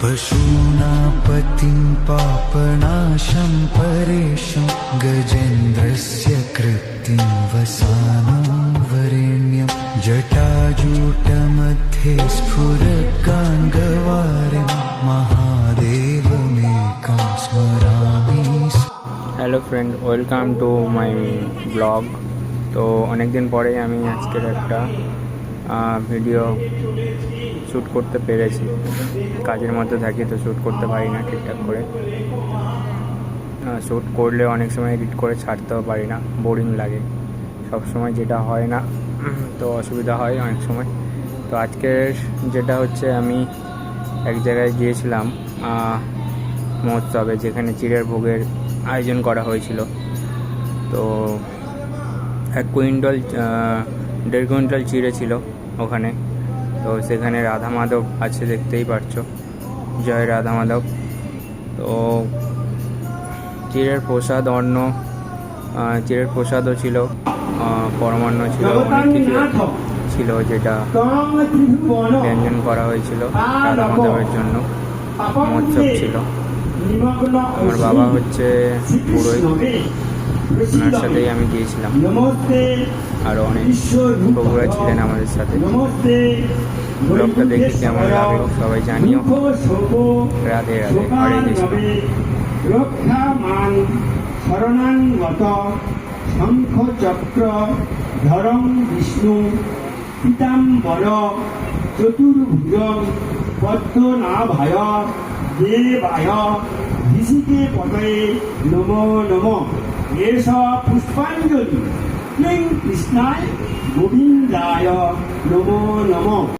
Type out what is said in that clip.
पशूनापतिं पापनाशं परेशं गजेन्द्रस्य कृत्तिं वसानं वरेण्यं जटाजूटमध्ये स्फुरगाङ्गवारिं महादेवमेकं स्मरामि। Hello friend, welcome to my blog. তো অনেক দিন পরেই আমি আজকের একটা ভিডিও শ্যুট করতে পেরেছি। কাজের মধ্যে থাকি তো শ্যুট করতে পারি না ঠিকঠাক করে। শ্যুট করলে অনেক সময় এডিট করে ছাড়তেও পারি না, বোরিং লাগে। সব সময় যেটা হয় না, তো অসুবিধা হয় অনেক সময়। তো আজকের যেটা হচ্ছে, আমি এক জায়গায় গিয়েছিলাম মহোৎসবে, যেখানে চিড়ের ভোগের আয়োজন করা হয়েছিল। তো 1.5 কুইন্টাল চিড়ে ছিল ওখানে। তো সেখানে রাধা মাধব আছে, দেখতেই পারছো, জয় রাধা মাধব। তো চিড়ের প্রসাদ, অন্ন, চিড়ের প্রসাদও ছিল, পরমান্ন ছিল, অনেক কিছু ছিল যেটা ব্যঞ্জন করা হয়েছিল রাধা মাধবের জন্য। মহোৎসব ছিল। আমার বাবা হচ্ছে পুরোহিত, ওনার সাথেই আমি গিয়েছিলাম। আরও অনেক প্রভুরা ছিলেন আমাদের সাথে। ব্লগটা দেখে কেমন লাগলো সবাই জানিও। রাধে রাধে, হরে কৃষ্ণ। রক্ষামান শরণাঙ্গত শঙ্খ চক্র ধরং বিষ্ণু পীতাম্বর চতুর্ভুজ পদ্মনাভায় দেবায় ঋষিকে পদয়ে নমো নমো। এষ পুষ্পাঞ্জলি কৃষ্ণায় গোবিন্দায় নমো নমো।